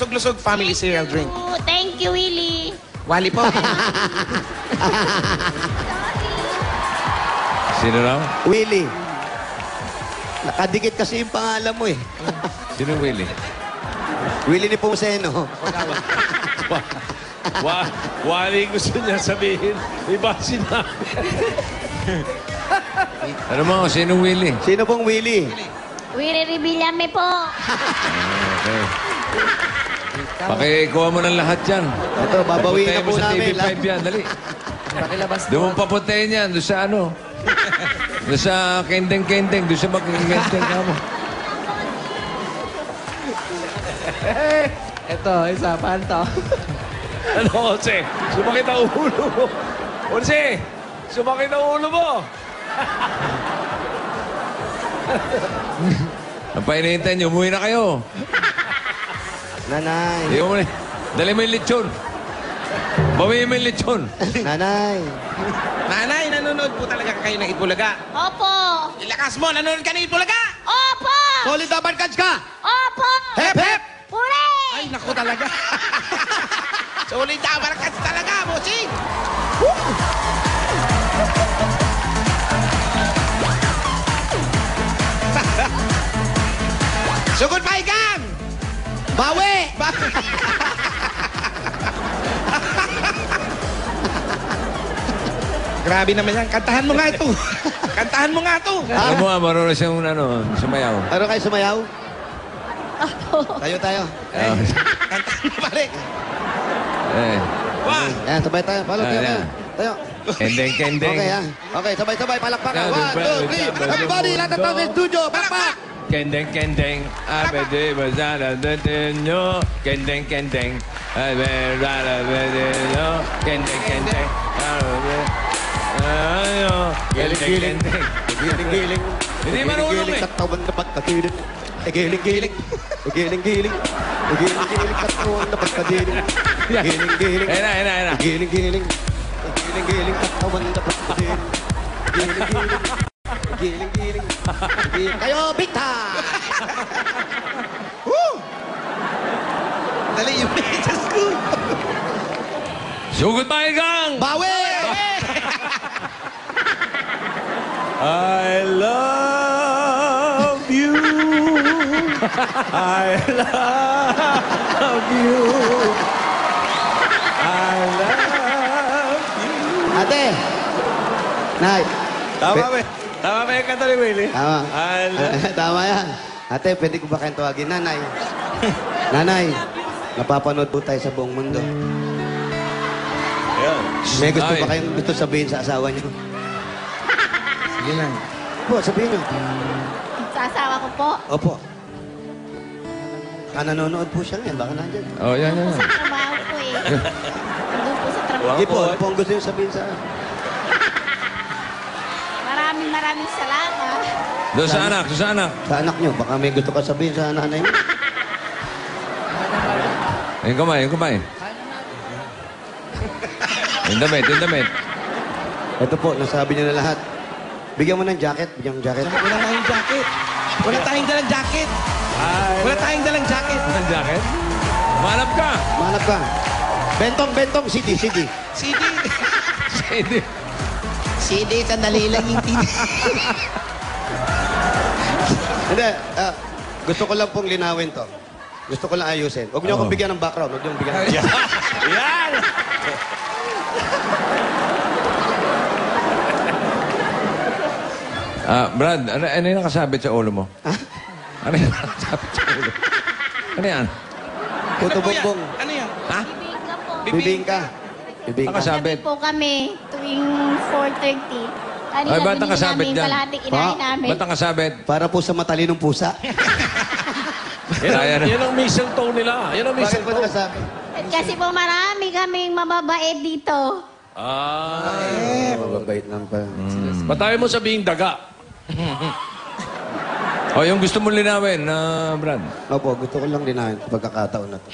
lusog-lusog family cereal drink. Thank you, Willie. Wally po. Sino raw? Willie. Nakadikit kasi yung pangalan mo eh. Sino Willie? Willie ni Pumseno. Wali gusto niya sabihin. Iba sinabi. Ano mo, sino Willie? Sino pong Willie? Willie Revillame po. Okay. Pakikuha mo ng lahat yan. Ito, babawiin na Papuntahin po mo sa namin. TV5 yan, dali. Doon mo papuntahin yan, doon sa ano. Doon sa kendeng-kendeng, doon sa magkendeng ka mo. Ito, isa, paano to? Ano, Jose? Sumakit ang ulo mo. Jose! Sumakit ang ulo mo. Ang painitan niyo, umuwi na kayo. Nanay. Dali mo yung lechon. Bawiin mo yung lechon. Nanay. Nanay, nanonood po talaga kayo ng Itbulaga. Opo. Ilakas mo, nanonood ka ng Itbulaga. Opo. Solid na barkads ka! Opo. Hep, hep! Hooray! Ay, naku talaga. Solid na barkas talaga, bossing. Sugod pa ikan! Bawi! Grabe naman yan. Kantahan mo nga ito. Kantahan mo nga ito. Ano mo, marunong siyang sumayaw. Ano kayo sumayaw? Tayo, tayo. Kantahan mo balik. Eh. One. Yan, sabay tayo. Palo, tayo, tayo. Ayan. Tayo. Kendeng, kendeng. Okay, yan. Okay, sabay-sabay. Palakpakan. Yeah, 1, 2, 3. Everybody, lahat ng tao sa studio. Palakpak! Kendeng, kendeng. Abede, bazara, datenyo. Kendeng, kendeng. Abede, datenyo. Kendeng, kendeng. Kendeng, kendeng. Giling-giling. Hindi marunong eh. Katawan na pagkatiling. Giling-giling. Giling-giling. Giling-giling. Katawan na pagkatiling. Giling-giling. Ayun na. Giling-giling. Giling-giling. Katawan na pagkatiling. Giling-giling. Giling-giling. Kayo, big time! Dali yung Diyos ko. Sugod pa igang! Bawi! I love you. I love you. I love you. Ate! Nay! Tama ba? Tama ba yung kanta ni Willie? Tama. I love Tama yan. Ate, pwede ko ba kayong tawagin? Nanay. Nanay, napapanood po tayo sa buong mundo. Ayan. May gusto Ay. ba kayong gusto sabihin sa asawa niyo? Sige na. Po, sabihin niyo. Sa asawa ko po. Opo. Nanonood po siya ngayon. Baka nandyan. Oh, yan. Sa trabaho po eh. Nandun po sa trabaho. Hindi po. Ano po ang gusto niyo sabihin sa... Maraming salamat. Doon sa anak. Sa anak niyo? Baka may gusto ka sabihin sa nanay mo. Yung kamay. Yung damit. Ito po, nasabi niyo na lahat. Bigyan mo ng jacket. Bigyan mo ng jacket. Wala tayong jacket. Wala tayong dalang jacket. Wala tayong dalang jacket. Ang jacket? Manap ka! Mahanap ka. Bentong. CD. CD. Hindi. CD, sandali lang yung TV. Hindi. Gusto ko lang pong linawin to. Gusto ko lang ayusin. Huwag niyo akong bigyan ng background. Huwag niyo akong bigyan ng background. Yan! Brad, ano yung nakasabit sa ulo mo? Ha? Ano yung nakasabit sa ulo? Ano yan? Puto Ano yan? bongbong. Ano yan? Ha? Bibingka po. Bibingka. Bibingka. Nakasabit. Gabi po kami tuwing 4:30. Kanina Ay, ba't binili nakasabit namin dyan? kalahating inahin namin. Ba't nakasabit? Para po sa matalinong pusa. Yan ang mistletoe nila. Yan ang Bakit po mistletoe. nakasabi? Kasi po marami kaming mababait dito. Mababait lang pa. Patayin mo sabihin daga. O, yung gusto mong linawin, Brad. Opo, gusto ko lang linawin sa pagkakataon na to.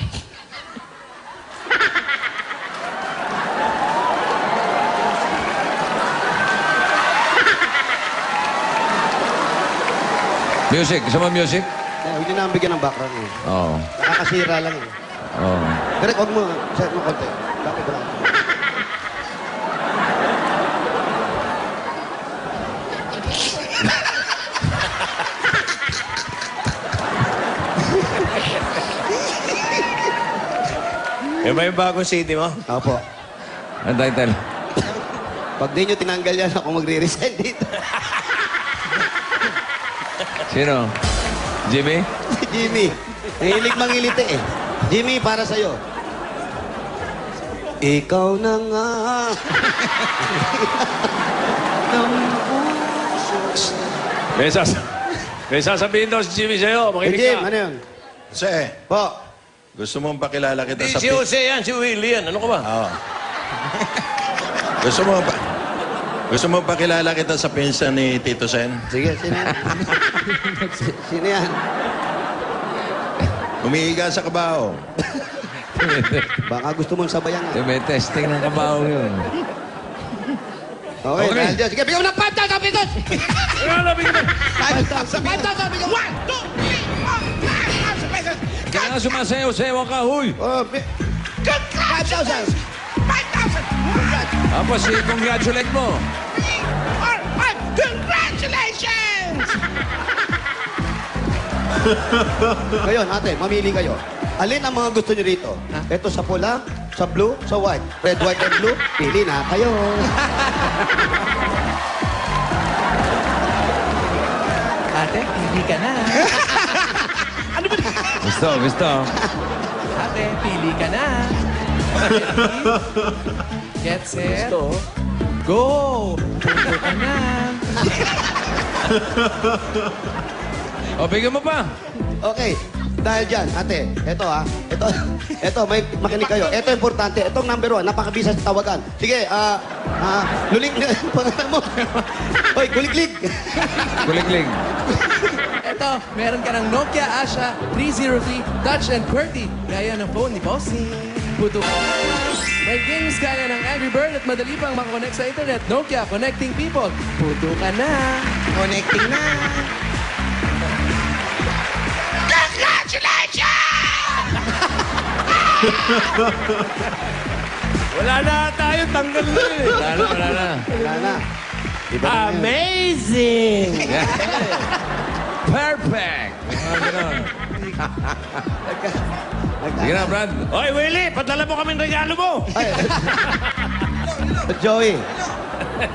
Music. Gusto mo music? Huwag niyo na ang bigyan ng background eh. Oo. Nakakasira lang eh. Oh. Direk, huwag mo. Set mo konti. Lapit ko lang. Yan ba yung bagong CD mo? Opo. Ang title? Pag di nyo tinanggal yan, ako magre-resign dito. Sino? Jimmy? Jimmy. Nahilig mangiliti eh. Jimmy, para sa'yo. Ikaw na nga. May sasabihin daw si Jimmy sa'yo. Eh, Makinig Jim, ka. ano yun? Jose, Po. gusto mong pakilala kita Hindi sa... si Jose yan, si Willie yan. Ano ka ba? Oo. Gusto mo pakilala kita sa pinsan ni Tito Sen? Sige, sino yan? Sino yan? Umiiga sa kabaho. Baka gusto mong sabayan nga. May testing ng kabaho yun. Okay, dahil dyan. Sige, bigyan mo ng 5,000 pesos! Ano, bigyan mo. 5,000 bigyan mo! 1, 2, 3, 4, 5,000 pesos! Kaya nga sumasayaw-sayaw ka, huy! Oh, 5,000! 5,000! Tapos i-congratulate mo. Congratulations! Ngayon, ate, mamili kayo. Alin ang mga gusto nyo rito? Ito sa pula, sa blue, sa white. Red, white, and blue. Pili na kayo. Ate, hindi ka na. Gusto. Ate, pili ka na. Get set. Go! Pili ka na. O, bigyan mo pa. Okay. Dahil dyan, ate, ito, may makinig kayo. Ito importante. Itong number 1, napakabisa sa tawagan. Sige, luling na pangalan mo. Hoy, kuliklig. Kuliklig. Ito, meron ka ng Nokia Asha 303 Touch and QWERTY. Gaya ng phone ni Bossy. Puto ka na. May games gaya ng Angry Bird at madali pang makakonect sa internet. Nokia, connecting people. Puto ka na. Connecting na. Wala na tayo, tanggal na eh. Wala na. Wala na. Iba na yan. Amazing! Perfect! Mga ganon. Sige na, Brad. Oy, Willie, padala mo kaming regalo mo. Ay. Joey.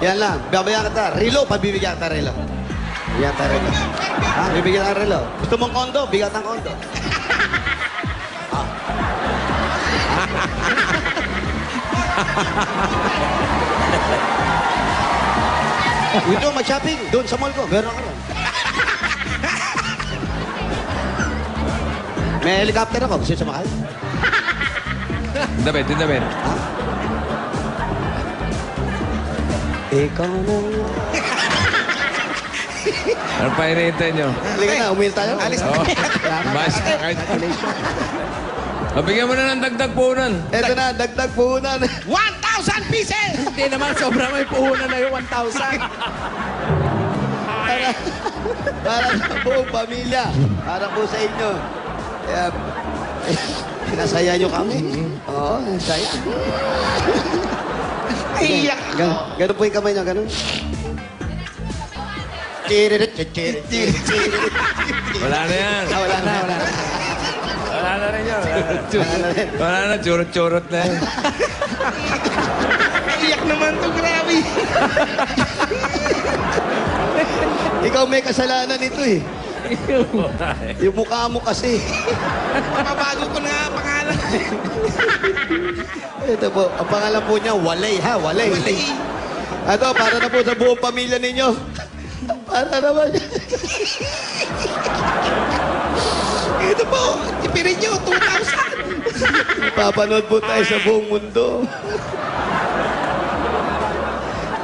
Yan lang. Babayan kita. Relo, pabibigyan kita relo. Bigyan kita relo. Ha? Bibigyan kita relo. Gusto mong kondo? Bigyan kita ng kondo. Ito, mag-shopping. Doon sa mall ko. Meron ako ron. May helicopter ako. Gusto nyo sumakay? Damit. Ha? Ikaw na nga. Ano pa hinihintay nyo? Halika na, umil tayo. Alis Oo. Mas kahit... O, bigyan mo na ng dagdag puhunan. Ito na, dagdag puhunan. 1,000 pieces! Hindi naman, sobrang may puhunan na yung 1,000. Para sa buong pamilya. Para po sa inyo. Kaya, pinasaya nyo kami. Oo, saya. Iyak ako. Ganun po yung kamay nyo, ganun. Chiririt, chiririt, chiririt. Wala na yan. Wala na. Wala na rin yun. Wala na, churot-churot na yan. Iyak naman to, grabe. Ikaw may kasalanan ito eh. Yung mukha mo kasi. Mabago ko na pangalan. Ito po, ang pangalan po niya, Walay ha, Walay. Ito, para na po sa buong pamilya ninyo. Para naman. Ito po, tipirin nyo, 2,000. Papanood po tayo sa buong mundo.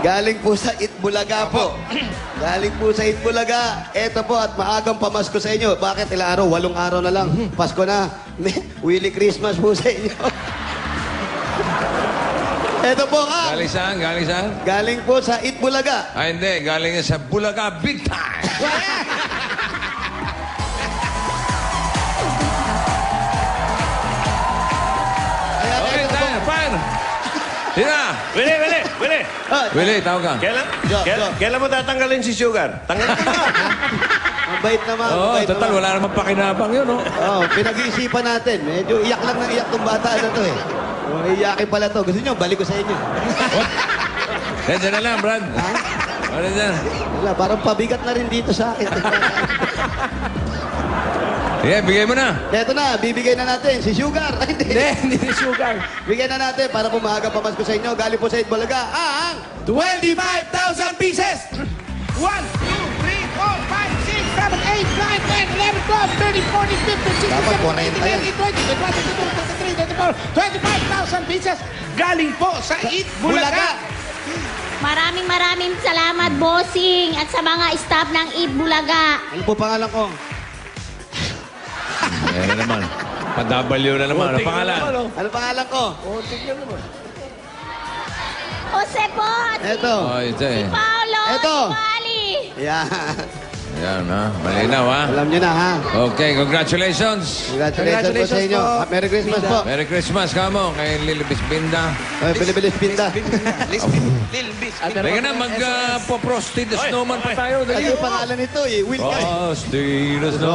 Galing po sa Itbulaga po. Galing po sa Itbulaga. Ito po, at maagang pamasko sa inyo. Bakit ilang araw? 8 araw na lang. Pasko na. Willy Christmas po sa inyo. Ito po ha. Galing saan? Galing po sa Itbulaga. Ay, hindi. Galing yan sa Bulaga Big Time. Sino na? Willie! Ah, Willie, tawag ka. Kailan mo tatanggalin si Sugar? Tanggalin mo na. mabait naman, Oo, mabait total, naman. wala namang pakinabang yun, oh. Oh, pinag-iisipan natin. Medyo iyak lang ng iyak tong bata na to eh. Oh, iyakin pala to. Gusto nyo, balik ko sa inyo. Diyan na lang, Brad. Ano dyan? Wala, parang pabigat na rin dito sa akin. Sige, bigay mo na. Eto na, bibigay na natin si Sugar. Ay, Hindi, hindi sugar. Bigyan na natin para pumahaga pamasko sa inyo. Galing po sa Itbulaga, ang 25,000 pieces! 1, 2, 3, 4, 5, 6, 7, 8, 9, 10, 11, 12, 13, 14, 15, 16, Dapat 17, 18, 20, 25,000 pieces galing po sa Eat Bulaga. Maraming salamat, bossing, at sa mga staff ng Eat Bulaga. Ano po pangalan ko? Ayan na naman. Pa-W na naman. Ano pangalan? Ano pangalan ko? Jose po, at Eto. Oh, ito eh. Paolo, Eto. at Wally. Yan. Ayan, ha? Malinaw, ha? Alam nyo na, ha? Okay, congratulations. Congratulations po sa inyo. po. Merry Christmas po. Merry Christmas, kamo, kay Lily Bispinda. Ay, bilis-bilis pinda. Teka na, mag-po-prosty the snowman pa tayo. Ano Dali. yung pangalan nito eh? Will Guy. Frosty the Snowman.